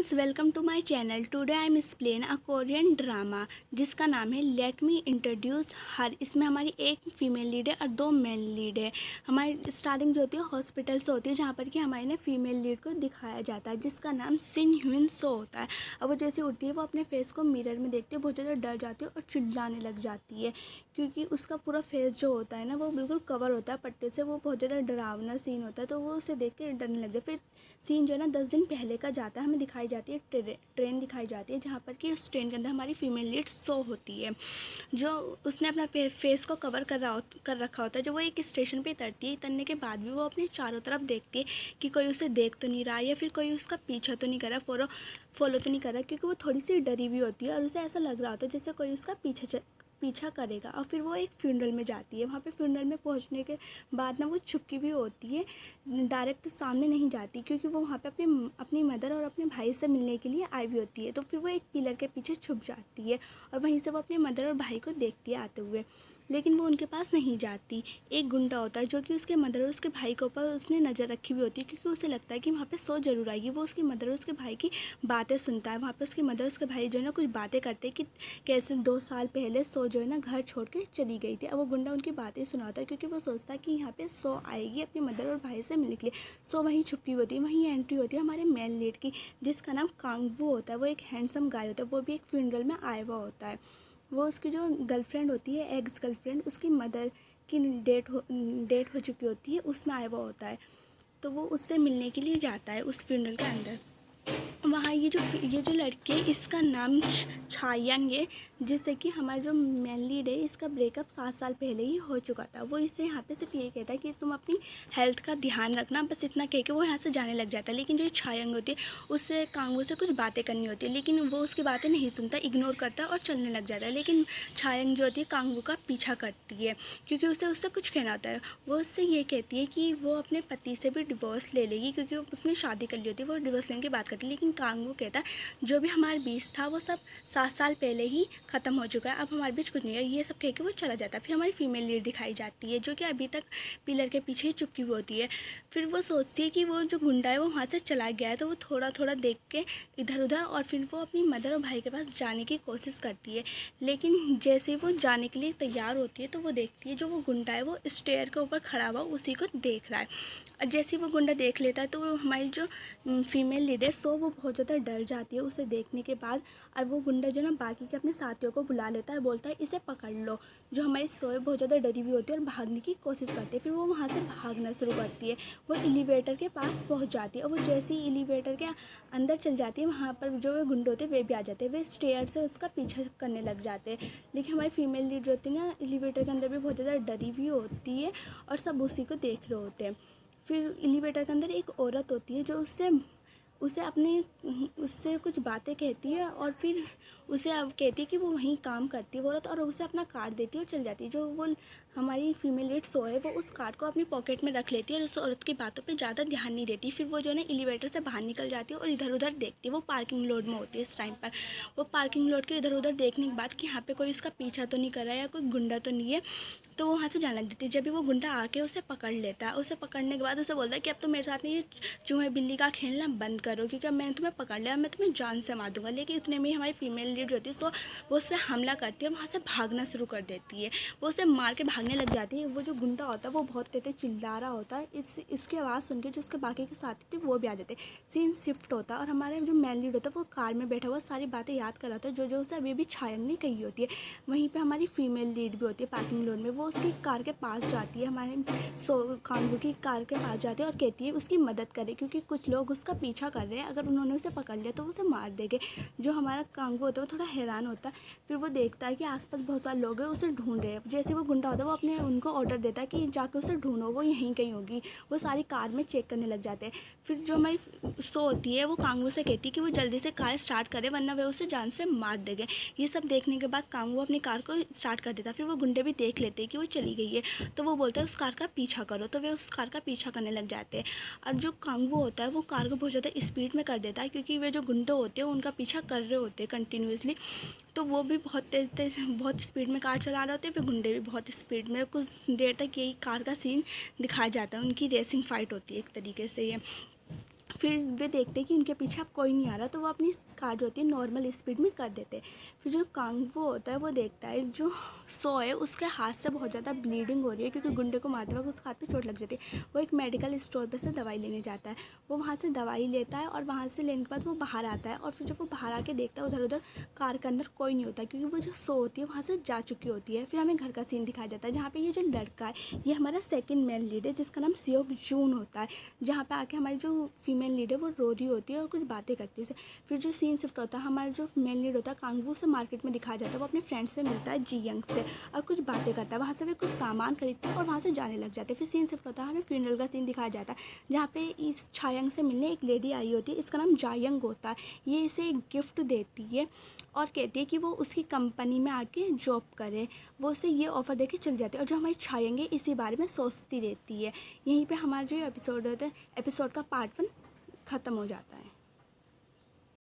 Friends, welcome to my channel. Today I am explain a Korean drama जिसका नाम है let me introduce हर। इसमें हमारी एक फीमेल लीड है और दो मेल लीड है। हमारी स्टार्टिंग जो होती है हॉस्पिटल से होती है, जहाँ पर कि हमारे ने फीमेल लीड को दिखाया जाता है जिसका नाम सिन ह्यून सो होता है। और वो जैसे उठती है वो अपने फेस को मिरर में देखती है, बहुत ज़्यादा डर जाती है और चिल्लाने लग जाती है, क्योंकि उसका पूरा फेस जो होता है ना वो बिल्कुल कवर होता है पट्टे से। वो बहुत ज़्यादा डरावना सीन होता है, तो वो उसे देख के डरने लग जाए। फिर सीन जो है ना 10 दिन पहले का जाता है, हमें दिखाई जाती है ट्रेन दिखाई जाती है, जहाँ पर कि उस ट्रेन के अंदर हमारी फीमेल लीड सो होती है, जो उसने अपना फेस को कवर कर रखा होता है। जब वो एक स्टेशन पे उतरती है, उतरने के बाद भी वो अपने चारों तरफ देखती है कि कोई उसे देख तो नहीं रहा या फिर कोई उसका पीछा तो नहीं कर रहा, फॉलो तो नहीं कर रहा, क्योंकि वो थोड़ी सी डरी हुई होती है और उसे ऐसा लग रहा होता है जैसे कोई उसका पीछा करेगा। और फिर वो एक फ्यूनरल में जाती है। वहाँ पे फ्यूनरल में पहुँचने के बाद ना वो छुपकी भी होती है, डायरेक्ट सामने नहीं जाती, क्योंकि वो वहाँ पे अपनी मदर और अपने भाई से मिलने के लिए आई हुई होती है। तो फिर वो एक पिलर के पीछे छुप जाती है और वहीं से वो अपने मदर और भाई को देखती है आते हुए, लेकिन वो उनके पास नहीं जाती। एक गुंडा होता है जो कि उसके मदर और उसके भाई के ऊपर उसने नज़र रखी हुई होती है, क्योंकि उसे लगता है कि वहाँ पे सो जरूर आएगी। वो उसकी मदर और उसके भाई की बातें सुनता है। वहाँ पे उसकी मदर और उसके भाई जो है ना कुछ बातें करते हैं कि कैसे 2 साल पहले सो जो है ना घर छोड़ के चली गई थी। अब वो गुंडा उनकी बातें सुनाता है, क्योंकि वो सोचता है कि यहाँ पे सो आएगी अपनी मदर और भाई से मिलने के लिए। सो वहीं छुपी होती है, वहीं एंट्री होती है हमारे मेल लीड की, जिसका नाम कांगवू होता है। वो एक हैंडसम गाय होता है, वो भी एक फ्यूनरल में आया हुआ होता है। वो उसकी जो गर्लफ्रेंड होती है, एक्स गर्लफ्रेंड, उसकी मदर की डेट हो चुकी होती है, उसमें आया हुआ होता है। तो वो उससे मिलने के लिए जाता है उस फ्यूनरल के अंदर। वहाँ ये जो लड़की है इसका नाम छायांग है, जिससे कि हमारा जो मेन लीड है इसका ब्रेकअप 7 साल पहले ही हो चुका था। वो इससे यहाँ पे सिर्फ ये कहता है कि तुम अपनी हेल्थ का ध्यान रखना, बस इतना कह के वो यहाँ से जाने लग जाता है। लेकिन जो छायांग होती है उससे कांगू से कुछ बातें करनी होती है, लेकिन वो उसकी बातें नहीं सुनता, इग्नोर करता है और चलने लग जाता है। लेकिन छायांग जो होती है कांगू का पीछा करती है, क्योंकि उसे उससे कुछ कहना होता है। वो उससे ये कहती है कि वो अपने पति से भी डिवोर्स ले लेगी, क्योंकि उसने शादी कर ली होती है। वो डिवोर्स लेने की बात करती है, लेकिन कांगू कहता है जो भी हमारे बीच था वो सब 7 साल पहले ही ख़त्म हो चुका है, अब हमारे बीच कुछ नहीं है। ये सब कह के वो चला जाता है। फिर हमारी फीमेल लीड दिखाई जाती है, जो कि अभी तक पिलर के पीछे ही चुपकी हुई होती है। फिर वो सोचती है कि वो जो गुंडा है वो वहाँ से चला गया है, तो वो थोड़ा थोड़ा देख के इधर उधर, और फिर वो अपनी मदर और भाई के पास जाने की कोशिश करती है। लेकिन जैसे ही वो जाने के लिए तैयार होती है तो वो देखती है जो वो गुंडा है वो स्टेयर के ऊपर खड़ा हुआ उसी को देख रहा है। और जैसे ही वो गुंडा देख लेता है तो हमारी जो फीमेल लीडर सो वो बहुत ज़्यादा डर जाती है उसे देखने के बाद। और वो गुंडा जो ना बाकी के अपने साथियों को बुला लेता है, बोलता है इसे पकड़ लो। जो हमारी सोए बहुत ज़्यादा डरी हुई होती है और भागने की कोशिश करती है। फिर वो वहाँ से भागना शुरू करती है। वो एलिवेटर के पास पहुँच जाती है और वो जैसे ही एलिवेटर के अंदर चल जाती है, वहाँ पर जो वे गुंडे होते हैं वे भी आ जाते हैं। वे स्टेयर से उसका पीछा करने लग जाते हैं। लेकिन हमारी फीमेल लीड जो होती है ना एलिवेटर के अंदर भी बहुत ज़्यादा डरी हुई होती है और सब उसी को देख रहे होते हैं। फिर एलिवेटर के अंदर एक औरत होती है जो उससे कुछ बातें कहती है, और फिर उसे अब कहती है कि वो वहीं काम करती है वो औरत, और उसे अपना कार्ड देती है और चल जाती है। जो वो हमारी फीमेल लीड सो है वो उस कार्ड को अपनी पॉकेट में रख लेती है और उस औरत की बातों पे ज़्यादा ध्यान नहीं देती। फिर वो जो है ना एलिवेटर से बाहर निकल जाती है और इधर उधर देखती है। वो पार्किंग लॉट में होती है इस टाइम पर। वो पार्किंग लॉट के इधर उधर देखने के बाद कि यहाँ पे कोई उसका पीछा तो नहीं कर रहा है या कोई गुंडा तो नहीं है, तो वो वहाँ से जाने लग देती है। जब भी वो गुंडा आके उसे पकड़ लेता है, उसे पकड़ने के बाद उसे बोलता है कि अब तो मेरे साथ नहीं, ये चूहे बिल्ली का खेलना बंद करो, क्योंकि अब मैंने तुम्हें पकड़ लिया, मैं तुम्हें जान से मार दूंगा। लेकिन इतने में हमारी फीमेल लीड होती है सो वो उस पर हमला करती है और वहाँ से भागना शुरू कर देती है। वो उसे मार के भागने लग जाती है। वो जो गुंडा होता है वो बहुत तेज चिल्ला रहा होता है। इसकी आवाज़ सुन के जो उसके बाकी के साथी थे वो भी आ जाते हैं। सीन शिफ्ट होता है और हमारे जो मेल लीड होता है वो कार में बैठा हुआ सारी बातें याद कर रहा होता है जो जो उसे अभी भी छायांग ने कही होती है। वहीं पे हमारी फीमेल लीड भी होती है पार्किंग लॉट में। वो उसकी कार के पास जाती है, हमारे कांगू की कार के पास जाती है और कहती है उसकी मदद करे, क्योंकि कुछ लोग उसका पीछा कर रहे हैं, अगर उन्होंने उसे पकड़ लिया तो वो उसे मार देंगे। जो हमारा कांगू होता है वो थोड़ा हैरान होता है। फिर वो देखता है कि आसपास बहुत सारे लोग हैं उसे ढूंढ रहे हैं। जैसे वो गुंडा होता है वो अपने उनको ऑर्डर देता है कि जाकर उसे ढूंढो, वो यहीं कहीं होगी। वो सारी कार में चेक करने लग जाते हैं। फिर जो हमारी सो होती है वो कांगू से कहती है कि वो जल्दी से कार स्टार्ट करे, वरना वे उसे जान से मार देंगे। ये सब देखने के बाद कांगू अपनी कार को स्टार्ट कर देता है। फिर वो गुंडे भी देख लेते हैं कि वो चली गई है, तो वो बोलता है उस कार का पीछा करो, तो वे उस कार का पीछा करने लग जाते हैं। और जो कांगू होता है वो कार को बहुत ज़्यादा स्पीड में कर देता है, क्योंकि वे जो गुंडे होते हैं उनका पीछा कर रहे होते हैं कंटिन्यूसली। तो वो भी बहुत तेज़ बहुत स्पीड में कार चला रहे होते हैं। फिर गुंडे भी बहुत स्पीड में। कुछ देर तक यही कार का सीन दिखाया जाता है, उनकी रेसिंग फाइट होती है एक तरीके से ये। फिर वे देखते हैं कि उनके पीछे अब कोई नहीं आ रहा, तो वो अपनी कार जो होती है नॉर्मल स्पीड में कर देते हैं। फिर जो कांगवो होता है वो देखता है जो सो है उसके हाथ से बहुत ज़्यादा ब्लीडिंग हो रही है, क्योंकि गुंडे को मारते वक्त उसके हाथ पे चोट लग जाती है। वो एक मेडिकल स्टोर पे से दवाई लेने जाता है। वो वहाँ से दवाई लेता है और वहाँ से लेने के बाद वो बाहर आता है, और फिर जब वो बाहर आके देखता है उधर उधर कार के अंदर कोई नहीं होता, क्योंकि वो जो सो होती है वहाँ से जा चुकी होती है। फिर हमें घर का सीन दिखाया जाता है, जहाँ पे ये जो लड़का है ये हमारा सेकंड मेन लीड है, जिसका नाम सियोक जून होता है। जहाँ पे आके हमारी जो फीमेल लीड है वो रो रही होती है और कुछ बातें करती है। फिर जो सीन शिफ्ट होता है, हमारा जो मेन लीड होता है कांगवू से मार्केट में दिखाया जाता है। वो अपने फ्रेंड से मिलता है जी यंग से और कुछ बातें करता है। वहाँ से वे कुछ सामान खरीदते हैं और वहाँ से जाने लग जाते हैं। फिर सीन शिफ्ट होता है, हमें फ्यूनरल का सीन दिखाया जाता है, जहाँ पे इस छायंग से मिलने एक लेडी आई होती है। इसका नाम जायंग होता है। ये इसे एक गिफ्ट देती है और कहती है कि वो उसकी कंपनी में आके जॉब करे। वो उसे ये ऑफ़र देके चली जाती है, और जो हमारी छायंग है इसी बारे में सोचती रहती है। यहीं पे हमारा जो एपिसोड होता है, एपिसोड का पार्ट 1 ख़त्म हो जाता है।